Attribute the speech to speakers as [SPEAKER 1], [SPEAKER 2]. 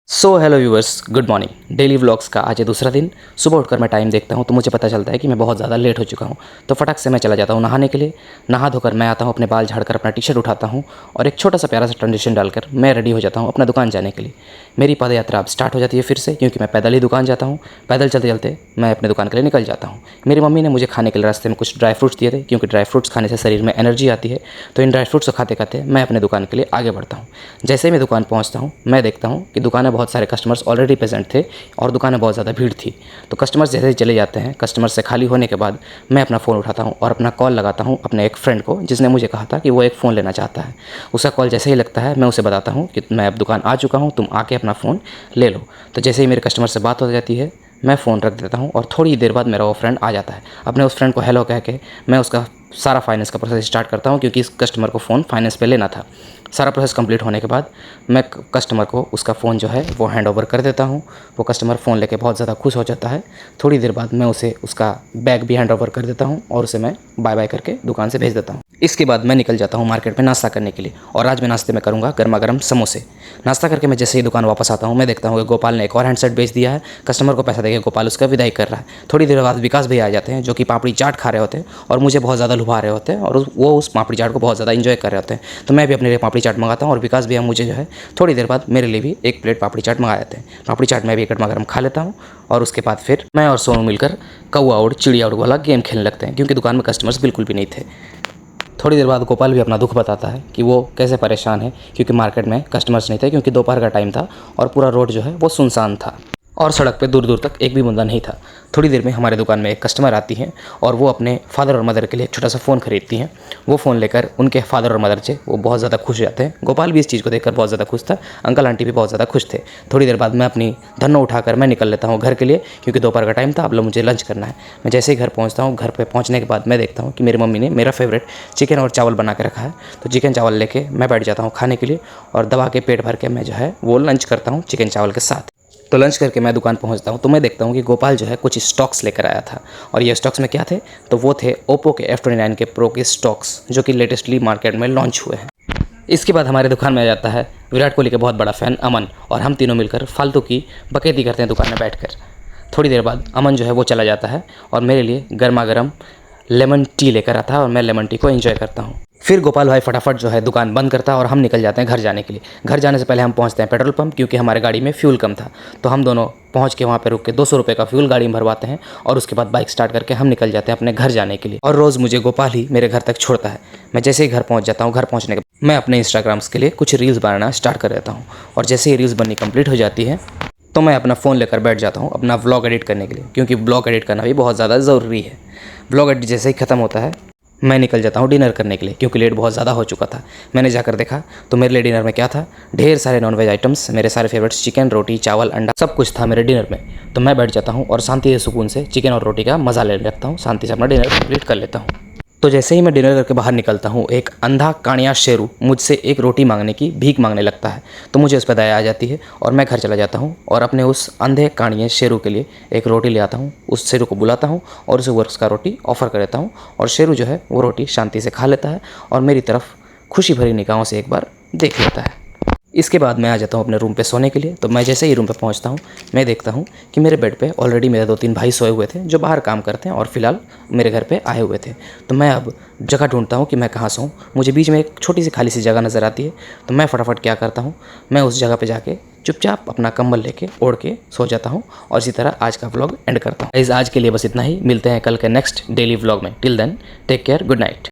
[SPEAKER 1] So hello viewers, good morning. Daily vlogs का आज है दूसरा दिन। सुबह उठकर मैं टाइम देखता हूँ तो मुझे पता चलता है कि मैं बहुत ज़्यादा लेट हो चुका हूँ। तो फटाक से मैं चला जाता हूँ नहाने के लिए। नहा धोकर मैं आता हूँ, अपने बाल झाड़कर अपना टी शर्ट उठाता हूँ और एक छोटा सा प्यारा सा ट्रांजिशन डालकर मैं रेडी हो जाता हूँ अपना दुकान जाने के लिए। मेरी पद यात्रा अब स्टार्ट हो जाती है फिर से, क्योंकि मैं पैदल ही दुकान जाता हूँ। पैदल चलते चलते मैं अपने दुकान के लिए निकल जाता हूँ। मेरी मम्मी ने मुझे खाने के लिए रास्ते में कुछ ड्राई फ्रूट्स दिए थे, क्योंकि ड्राई फ्रूट्स खाने से शरीर में एनर्जी आती है। तो इन ड्राई फ्रूट्स को खाते खाते मैं अपने दुकान के लिए आगे बढ़ता हूँ। जैसे ही मैं दुकान पहुँचता हूँ, मैं देखता हूँ कि दुकान में बहुत सारे कस्टमर्स ऑलरेडी प्रेजेंट थे और दुकान में बहुत ज़्यादा भीड़ थी। तो कस्टमर्स जैसे ही चले जाते हैं, कस्टमर से खाली होने के बाद मैं अपना फ़ोन उठाता हूँ और अपना कॉल लगाता हूँ अपने एक फ्रेंड को, जिसने मुझे कहा था कि वो एक फ़ोन लेना चाहता है। उसका कॉल जैसे ही लगता है, मैं उसे बताता हूँ कि मैं अब दुकान आ चुका हूँ, तुम आके अपना फ़ोन ले लो। तो जैसे ही मेरे कस्टमर से बात हो जाती है, मैं फ़ोन रख देता हूँ और थोड़ी देर बाद मेरा वो फ्रेंड आ जाता है। अपने उस फ्रेंड को हेलो कह के मैं उसका सारा फाइनेंस का प्रोसेस स्टार्ट करता हूँ, क्योंकि इस कस्टमर को फ़ोन फाइनेंस पे लेना था। सारा प्रोसेस कंप्लीट होने के बाद मैं कस्टमर को उसका फ़ोन जो है वो हैंड ओवर कर देता हूँ। वो कस्टमर फ़ोन लेके बहुत ज़्यादा खुश हो जाता है। थोड़ी देर बाद मैं उसे उसका बैग भी हैंड ओवर कर देता हूँ और उसे मैं बाय बाय करके दुकान से भेज देता हूँ। इसके बाद मैं निकल जाता हूँ मार्केट में नाश्ता करने के लिए, और आज मैं नाश्ते में करूँगा गर्मा गर्म समोसे। नाश्ता करके मैं जैसे ही दुकान वापस आता हूँ, मैं देखता हूँ कि गोपाल ने एक और हैंडसेट बेच दिया है। कस्टमर को पैसा देके गोपाल उसका विदाई कर रहा है। थोड़ी देर बाद विकास भैया आ जाते हैं, जो कि पापड़ी चाट खा रहे होते हैं और मुझे बहुत ज़्यादा लुभा रहे होते हैं, और वो उस पापड़ी चाट को बहुत ज़्यादा इंजॉय कर रहे होते हैं। तो मैं भी अपने लिए पापड़ी चाट मंगाता हूँ और विकास भैया मुझे जो है थोड़ी देर बाद मेरे लिए भी एक प्लेट पापड़ी चाट मंगा देते हैं। पापड़ी चाट मैं भी गर्मा गर्म खा लेता हूँ और उसके बाद फिर मैं और सोनू मिलकर कौआ उड़ चिड़िया उड़ वाला गेम खेलने लगते हैं, क्योंकि दुकान में कस्टमर्स बिल्कुल भी नहीं थे। थोड़ी देर बाद गोपाल भी अपना दुख बताता है कि वो कैसे परेशान है, क्योंकि मार्केट में कस्टमर्स नहीं थे, क्योंकि दोपहर का टाइम था और पूरा रोड जो है वो सुनसान था और सड़क पे दूर दूर तक एक भी बंदा नहीं था। थोड़ी देर में हमारे दुकान में एक कस्टमर आती हैं और वो अपने फादर और मदर के लिए एक छोटा सा फ़ोन खरीदती हैं। वो फ़ोन लेकर उनके फादर और मदर से वो बहुत ज़्यादा खुश हो जाते हैं। गोपाल भी इस चीज़ को देखकर बहुत ज़्यादा खुश था। अंकल आंटी भी बहुत ज़्यादा खुश थे। थोड़ी देर बाद मैं अपनी धन्नो उठाकर मैं निकल लेता हूँ घर के लिए, क्योंकि दोपहर का टाइम था, अब मुझे लंच करना है। मैं जैसे ही घर पहुँचता हूँ, घर पर पहुँचने के बाद मैं देखता हूँ कि मेरी मम्मी ने मेरा फेवरेट चिकन और चावल बना के रखा है। तो चिकन चावल लेके मैं बैठ जाता हूँ खाने के लिए, और दबा के पेट भर के मैं जो है वो लंच करता हूँ चिकन चावल के साथ। तो लंच करके मैं दुकान पहुंचता हूं तो मैं देखता हूं कि गोपाल जो है कुछ स्टॉक्स लेकर आया था। और ये स्टॉक्स में क्या थे, तो वो थे ओप्पो के F29 के प्रो के स्टॉक्स, जो कि लेटेस्टली मार्केट में लॉन्च हुए हैं। इसके बाद हमारे दुकान में आ जाता है विराट कोहली का बहुत बड़ा फ़ैन अमन, और हम तीनों मिलकर फालतू की बकैती करते हैं दुकान में बैठकर। थोड़ी देर बाद अमन जो है वो चला जाता है और मेरे लिए गर्मा गर्म लेमन टी लेकर आता है, और मैं लेमन टी को एंजॉय करता हूँ। फिर गोपाल भाई फटाफट जो है दुकान बंद करता है और हम निकल जाते हैं घर जाने के लिए। घर जाने से पहले हम पहुंचते हैं पेट्रोल पंप, क्योंकि हमारे गाड़ी में फ्यूल कम था। तो हम दोनों पहुंच के वहाँ पे रुक के 200 रुपये का फ्यूल गाड़ी में भरवाते हैं, और उसके बाद बाइक स्टार्ट करके हम निकल जाते हैं अपने घर जाने के लिए। और रोज़ मुझे गोपाल ही मेरे घर तक छोड़ता है। मैं जैसे ही घर पहुँच जाता हूँ, घर पहुँचने के बाद मैं अपने इंस्टाग्राम्स के लिए कुछ रील्स बनाना स्टार्ट कर देता हूँ, और जैसे ही रील्स बननी कंप्लीट हो जाती है तो मैं अपना फ़ोन लेकर बैठ जाता हूँ अपना व्लॉग एडिट करने के लिए, क्योंकि व्लॉग एडिट करना भी बहुत ज़्यादा ज़रूरी है। व्लॉग एडिट जैसे ही ख़त्म होता है, मैं निकल जाता हूँ डिनर करने के लिए, क्योंकि लेट बहुत ज़्यादा हो चुका था। मैंने जाकर देखा तो मेरे लिए डिनर में क्या था, ढेर सारे नॉनवेज आइटम्स, मेरे सारे फेवरेट्स चिकन, रोटी, चावल, अंडा, सब कुछ था मेरे डिनर में। तो मैं बैठ जाता हूँ और शांति से सुकून से चिकन और रोटी का मज़ा लेने लगता हूँ, शांति से अपना डिनर कंप्लीट कर लेता हूँ। तो जैसे ही मैं डिनर करके बाहर निकलता हूँ, एक अंधा काणिया शेरू मुझसे एक रोटी मांगने की भीख मांगने लगता है। तो मुझे उस पर दया आ जाती है और मैं घर चला जाता हूँ और अपने उस अंधे काणिया शेरू के लिए एक रोटी ले आता हूँ। उस शेरू को बुलाता हूँ और उसे उसका रोटी ऑफ़र कर देता हूँ, और शेरू जो है वो रोटी शांति से खा लेता है और मेरी तरफ खुशी भरी निगाहों से एक बार देख लेता है। इसके बाद मैं आ जाता हूँ अपने रूम पे सोने के लिए। तो मैं जैसे ही रूम पे पहुँचता हूँ, मैं देखता हूँ कि मेरे बेड पे ऑलरेडी मेरे 2-3 भाई सोए हुए थे, जो बाहर काम करते हैं और फिलहाल मेरे घर पे आए हुए थे। तो मैं अब जगह ढूंढता हूँ कि मैं कहाँ सोऊं। मुझे बीच में एक छोटी सी खाली सी जगह नज़र आती है। तो मैं फटाफट क्या करता हूँ, मैं उस जगह पर जाके चुपचाप अपना कंबल लेके ओढ़ के सो जाता हूँ, और इसी तरह आज का व्लॉग एंड करता हूँ। आज के लिए बस इतना ही। मिलते हैं कल के नेक्स्ट डेली व्लॉग में। Till then take care, good night.